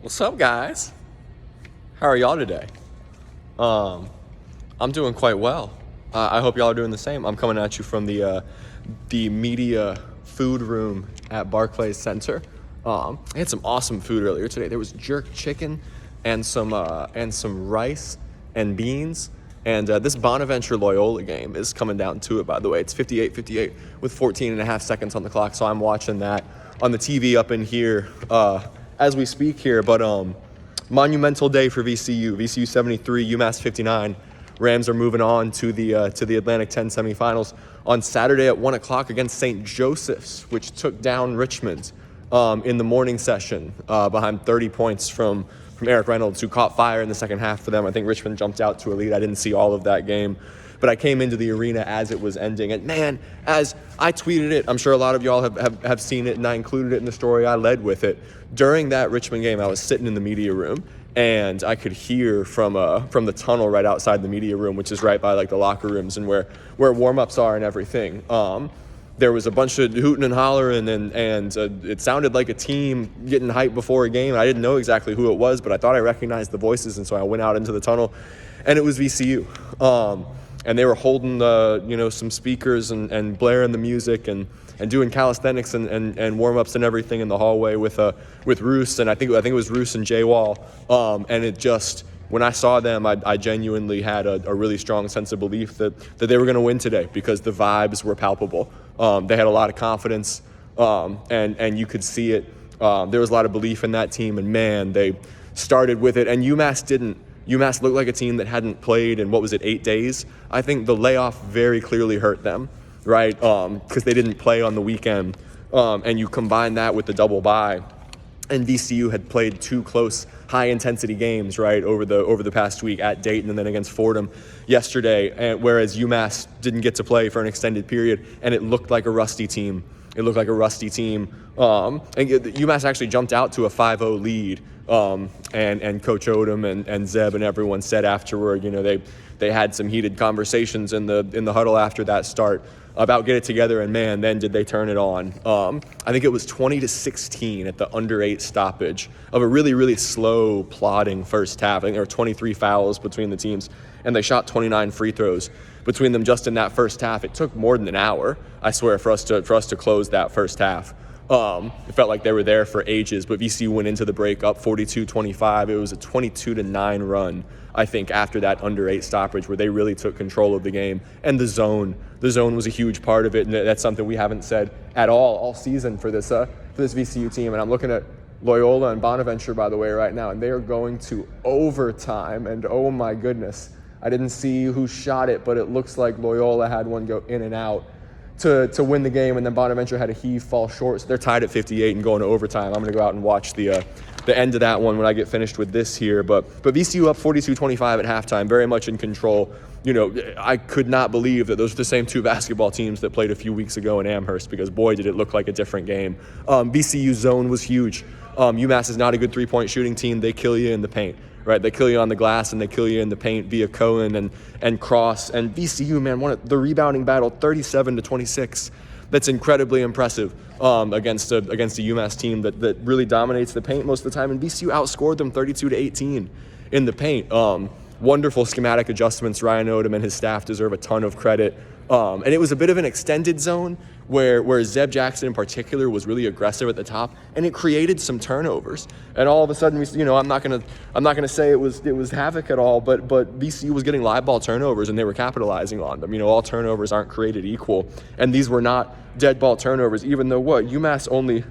What's up, guys? How are y'all today? I'm doing quite well. I hope y'all are doing the same. I'm coming at you from the media food room at Barclays Center. I had some awesome food earlier today. There was jerk chicken and some rice and beans. And this Bonaventure Loyola game is coming down to it, by the way. It's 58-58 with 14 and a half seconds on the clock. So I'm watching that on the TV up in here as we speak here. But monumental day for VCU. VCU 73, UMass 59. Rams are moving on to the Atlantic 10 semifinals on Saturday at 1 o'clock against St. Joseph's, which took down Richmond in the morning session behind 30 points from Eric Reynolds, who caught fire in the second half for them. I think Richmond jumped out to a lead. I didn't see all of that game, but I came into the arena as it was ending. And man, as I tweeted it, I'm sure a lot of y'all have seen it, and I included it in the story. I led with it. During that Richmond game, I was sitting in the media room, and I could hear from the tunnel right outside the media room, which is right by like the locker rooms and where warm-ups are and everything. There was a bunch of hooting and hollering, and it sounded like a team getting hyped before a game. I didn't know exactly who it was, but I thought I recognized the voices, and so I went out into the tunnel, and it was VCU. And they were holding some speakers and blaring the music and doing calisthenics and warm-ups and everything in the hallway with Roos, and I think it was Roos and Jay Wall. And it just, when I saw them, I genuinely had a really strong sense of belief that they were going to win today because the vibes were palpable. They had a lot of confidence, and you could see it. There was a lot of belief in that team, and man, they started with it. And UMass didn't. UMass looked like a team that hadn't played in, 8 days? I think the layoff very clearly hurt them, right? Because they didn't play on the weekend. And you combine that with the double bye, and VCU had played 2 close, high-intensity games, right, over the past week at Dayton and then against Fordham yesterday, and whereas UMass didn't get to play for an extended period, and it looked like a rusty team. And UMass actually jumped out to a 5-0 lead, and Coach Odom and Zeb and everyone said afterward, they had some heated conversations in the huddle after that start about get it together, and man, then did they turn it on. I think it was 20-16 at the under 8 stoppage of a really, really slow, plodding first half. I think there were 23 fouls between the teams, and they shot 29 free throws between them just in that first half. It took more than an hour, I swear, for us to close that first half. It felt like they were there for ages, but VCU went into the break up 42-25. It was a 22-9 run, I think, after that under 8 stoppage where they really took control of the game. And the zone was a huge part of it, and that's something we haven't said at all season for this VCU team. And I'm looking at Loyola and Bonaventure, by the way, right now, and they are going to overtime. And oh my goodness, I didn't see who shot it, but it looks like Loyola had one go in and out to win the game, and then Bonaventure had a heave fall short. So they're tied at 58 and going to overtime. I'm going to go out and watch the end of that one when I get finished with this here. But VCU up 42-25 at halftime, very much in control. I could not believe that those are the same 2 basketball teams that played a few weeks ago in Amherst, because boy, did it look like a different game. VCU's zone was huge. UMass is not a good 3-point shooting team. They kill you in the paint, right? They kill you on the glass, and they kill you in the paint via Cohen and Cross. And VCU, man, won the rebounding battle 37-26. That's incredibly impressive against a UMass team that really dominates the paint most of the time. And VCU outscored them 32-18 in the paint. Wonderful schematic adjustments. Ryan Odom and his staff deserve a ton of credit. And it was a bit of an extended zone where Zeb Jackson in particular was really aggressive at the top, and it created some turnovers. And all of a sudden, I'm not gonna say it was havoc at all, but VCU was getting live ball turnovers, and they were capitalizing on them. All turnovers aren't created equal, and these were not dead ball turnovers. Even though UMass only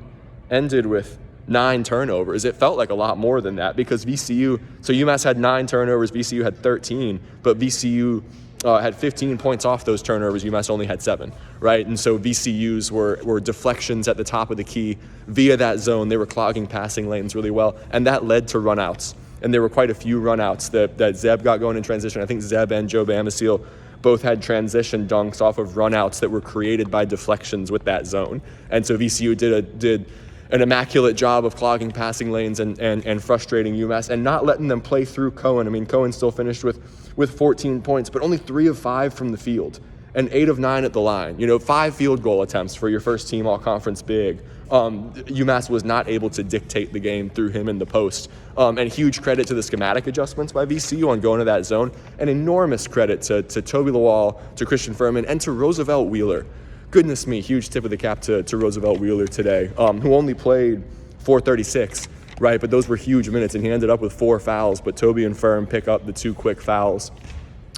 ended with 9 turnovers, it felt like a lot more than that, because UMass had 9 turnovers, VCU had 13, but VCU had 15 points off those turnovers. UMass only had 7, right? And so VCU's were deflections at the top of the key via that zone. They were clogging passing lanes really well, and that led to runouts. And there were quite a few runouts that Zeb got going in transition. I think Zeb and Joe Bamasil both had transition dunks off of runouts that were created by deflections with that zone. And so VCU did an immaculate job of clogging passing lanes and frustrating UMass and not letting them play through Cohen. Cohen still finished with 14 points, but only 3 of 5 from the field. and 8 of 9 at the line. 5 field goal attempts for your first team all-conference big. UMass was not able to dictate the game through him in the post. And huge credit to the schematic adjustments by VCU on going to that zone. And enormous credit to Toby Lawal, to Christian Furman, and to Roosevelt Wheeler. Goodness me, huge tip of the cap to Roosevelt Wheeler today, who only played 436, right? But those were huge minutes, and he ended up with 4 fouls. But Toby and Firm pick up the 2 quick fouls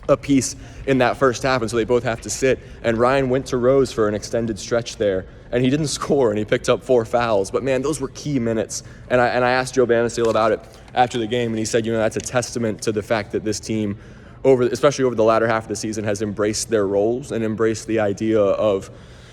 apiece in that first half, and so they both have to sit. And Ryan went to Rose for an extended stretch there, and he didn't score, and he picked up 4 fouls. But man, those were key minutes. And I asked Joe Banasteel about it after the game, and he said, that's a testament to the fact that this team, especially over the latter half of the season, has embraced their roles and embraced the idea of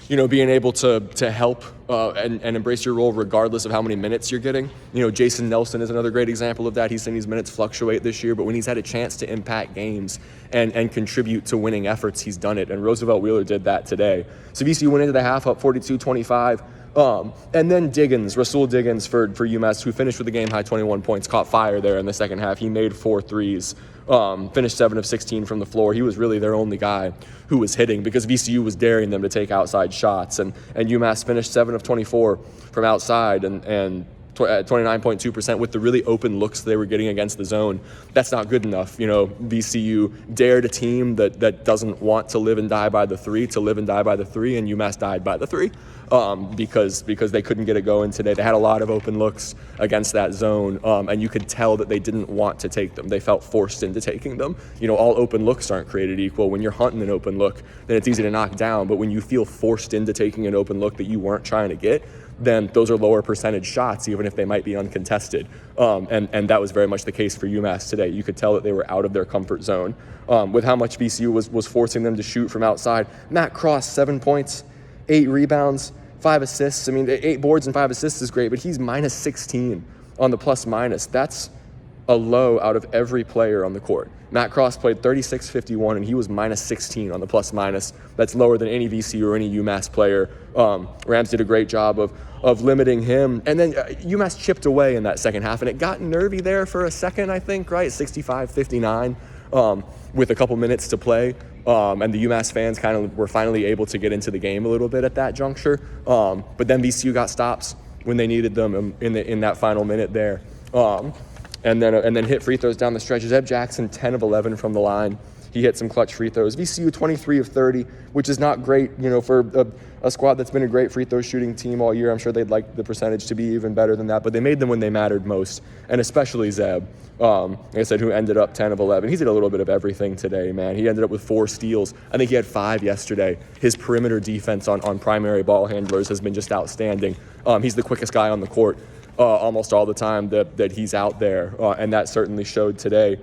being able to help and embrace your role regardless of how many minutes you're getting. Jason Nelson is another great example of that. He's seen his minutes fluctuate this year, but when he's had a chance to impact games and contribute to winning efforts, he's done it. And Roosevelt Wheeler did that today. So VCU went into the half up 42-25. And then Rasul Diggins for UMass, who finished with a game-high 21 points, caught fire there in the second half. He made 4 threes, finished 7 of 16 from the floor. He was really their only guy who was hitting because VCU was daring them to take outside shots. And UMass finished 7 of 24 from outside and 29.2% with the really open looks they were getting against the zone. That's not good enough. VCU dared a team that doesn't want to live and die by the 3 to live and die by the 3, and UMass died by the 3 because they couldn't get it going today. They had a lot of open looks against that zone, and you could tell that they didn't want to take them. They felt forced into taking them. All open looks aren't created equal. When you're hunting an open look, then it's easy to knock down, but when you feel forced into taking an open look that you weren't trying to get, then those are lower percentage shots, even if they might be uncontested. And that was very much the case for UMass today. You could tell that they were out of their comfort zone with how much VCU was forcing them to shoot from outside. Matt Cross, 7 points, 8 rebounds, 5 assists. 8 boards and 5 assists is great, but he's minus 16 on the plus-minus. That's a low out of every player on the court. Matt Cross played 36-51, and he was minus 16 on the plus-minus. That's lower than any VCU or any UMass player. Rams did a great job of limiting him. And then UMass chipped away in that second half, and it got nervy there for a second, I think, right? 65-59 with a couple minutes to play. And the UMass fans kind of were finally able to get into the game a little bit at that juncture. But then VCU got stops when they needed them in that final minute there. And then hit free throws down the stretch. Zeb Jackson, 10 of 11 from the line. He hit some clutch free throws. VCU 23 of 30, which is not great, for a squad that's been a great free throw shooting team all year. I'm sure they'd like the percentage to be even better than that, but they made them when they mattered most, and especially Zeb, like I said, who ended up 10 of 11. He did a little bit of everything today, man. He ended up with 4 steals. I think he had 5 yesterday. His perimeter defense on primary ball handlers has been just outstanding. He's the quickest guy on the court almost all the time that he's out there, and that certainly showed today.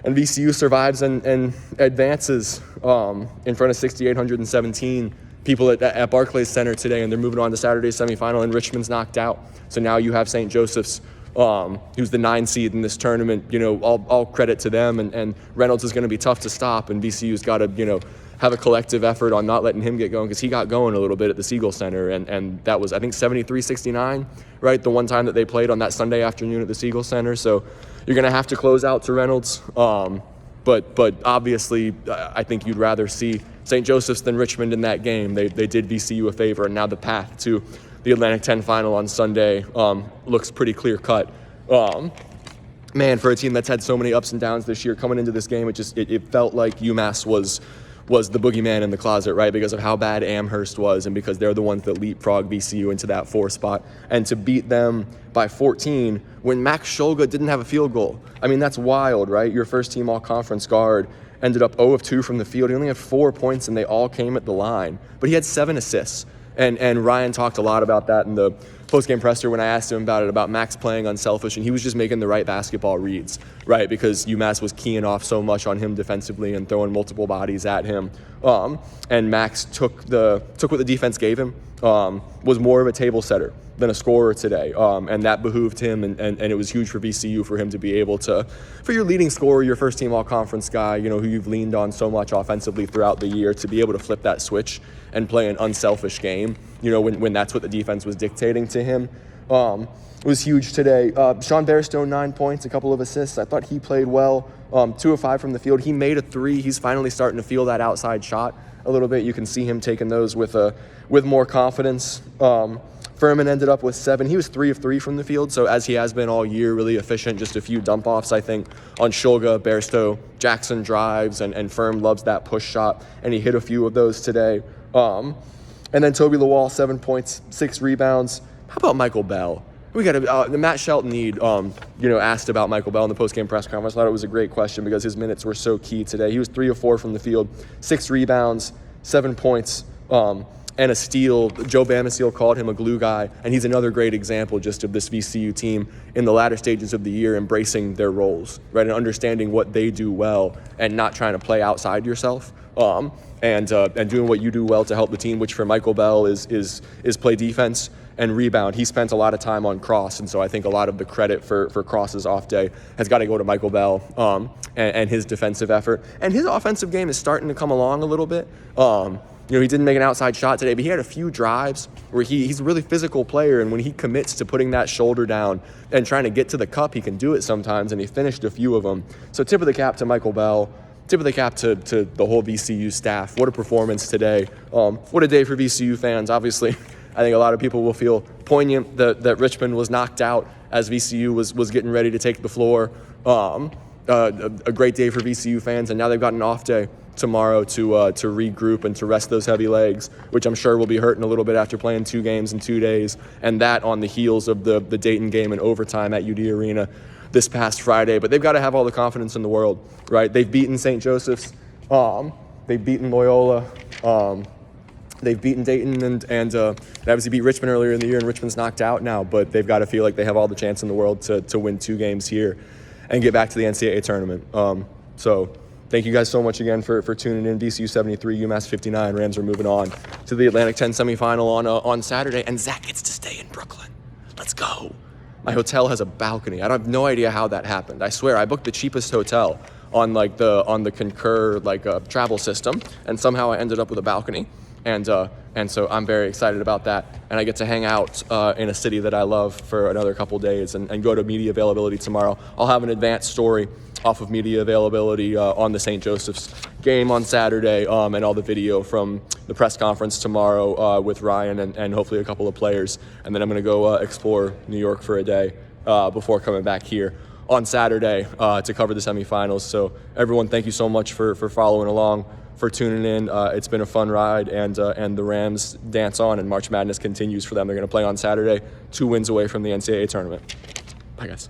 And VCU survives and advances in front of 6,817 people at Barclays Center today, and they're moving on to Saturday's semifinal, and Richmond's knocked out. So now you have St. Joseph's, who's the 9 seed in this tournament. All credit to them, and Reynolds is going to be tough to stop, and VCU's got to, have a collective effort on not letting him get going, because he got going a little bit at the Siegel Center, and that was, I think, 73-69, right? The one time that they played on that Sunday afternoon at the Siegel Center. So you're going to have to close out to Reynolds. But obviously, I think you'd rather see St. Joseph's than Richmond in that game. They did VCU a favor, and now the path to the Atlantic 10 final on Sunday looks pretty clear-cut. Man, for a team that's had so many ups and downs this year, coming into this game, it felt like UMass was the boogeyman in the closet, right? Because of how bad Amherst was, and because they're the ones that leapfrog VCU into that 4 spot. And to beat them by 14 when Max Shulga didn't have a field goal. That's wild, right? Your first team all-conference guard ended up 0 of 2 from the field. He only had 4 points, and they all came at the line. But he had 7 assists. And Ryan talked a lot about that in the post-game presser when I asked him about Max playing unselfish, and he was just making the right basketball reads, right? Because UMass was keying off so much on him defensively and throwing multiple bodies at him. And Max took what the defense gave him, was more of a table setter than a scorer today. And that behooved him, and it was huge for VCU for him to be able to, for your leading scorer, your first team all-conference guy, who you've leaned on so much offensively throughout the year, to be able to flip that switch and play an unselfish game, when that's what the defense was dictating to him. was huge today. Sean Bairstow, 9 points, a couple of assists. I thought he played well. 2 of 5 from the field. He made a 3. He's finally starting to feel that outside shot a little bit. You can see him taking those with more confidence. Furman ended up with 7. He was 3 of 3 from the field, so as he has been all year, really efficient. Just a few dump-offs, I think, on Shulga, Bairstow. Jackson drives, and Firm loves that push shot, and he hit a few of those today. And then Toby Lawal, 7 points, 6 rebounds. How about Michael Bell? We got Matt Shelton asked about Michael Bell in the post-game press conference. I thought it was a great question because his minutes were so key today. He was 3 of 4 from the field, 6 rebounds, 7 points, and a steal. Joe Bamasiel called him a glue guy, and he's another great example just of this VCU team in the latter stages of the year embracing their roles, right, and understanding what they do well and not trying to play outside yourself. And doing what you do well to help the team, which for Michael Bell is play defense and rebound. He spent a lot of time on Cross, and so I think a lot of the credit for Cross's off day has got to go to Michael Bell and his defensive effort. And his offensive game is starting to come along a little bit. He didn't make an outside shot today, but he had a few drives where he's a really physical player, and when he commits to putting that shoulder down and trying to get to the cup, he can do it sometimes, and he finished a few of them. So tip of the cap to Michael Bell. Tip of the cap to the whole VCU staff. What a performance today. What a day for VCU fans. Obviously, I think a lot of people will feel poignant that Richmond was knocked out as VCU was getting ready to take the floor. A great day for VCU fans, and now they've got an off day tomorrow to regroup and to rest those heavy legs, which I'm sure will be hurting a little bit after playing 2 games in 2 days, and that on the heels of the Dayton game in overtime at UD Arena this past Friday. But they've got to have all the confidence in the world, right? They've beaten St. Joseph's, they've beaten Loyola, they've beaten Dayton, and they obviously beat Richmond earlier in the year, and Richmond's knocked out now, but they've got to feel like they have all the chance in the world to win 2 games here and get back to the NCAA tournament. So thank you guys so much again for tuning in. VCU 73, UMass 59. Rams are moving on to the Atlantic 10 semifinal on Saturday, and Zach gets to stay in Brooklyn. Let's go. My hotel has a balcony. I have no idea how that happened. I swear, I booked the cheapest hotel on the Concur travel system, and somehow I ended up with a balcony. And so I'm very excited about that. And I get to hang out in a city that I love for another couple days and go to media availability tomorrow. I'll have an advanced story off of media availability on the St. Joseph's game on Saturday, and all the video from the press conference tomorrow with Ryan and hopefully a couple of players. And then I'm going to go explore New York for a day before coming back here on Saturday to cover the semifinals. So everyone, thank you so much for following along, for tuning in. It's been a fun ride, and the Rams dance on, and March Madness continues for them. They're going to play on Saturday, 2 wins away from the NCAA tournament. Bye, guys.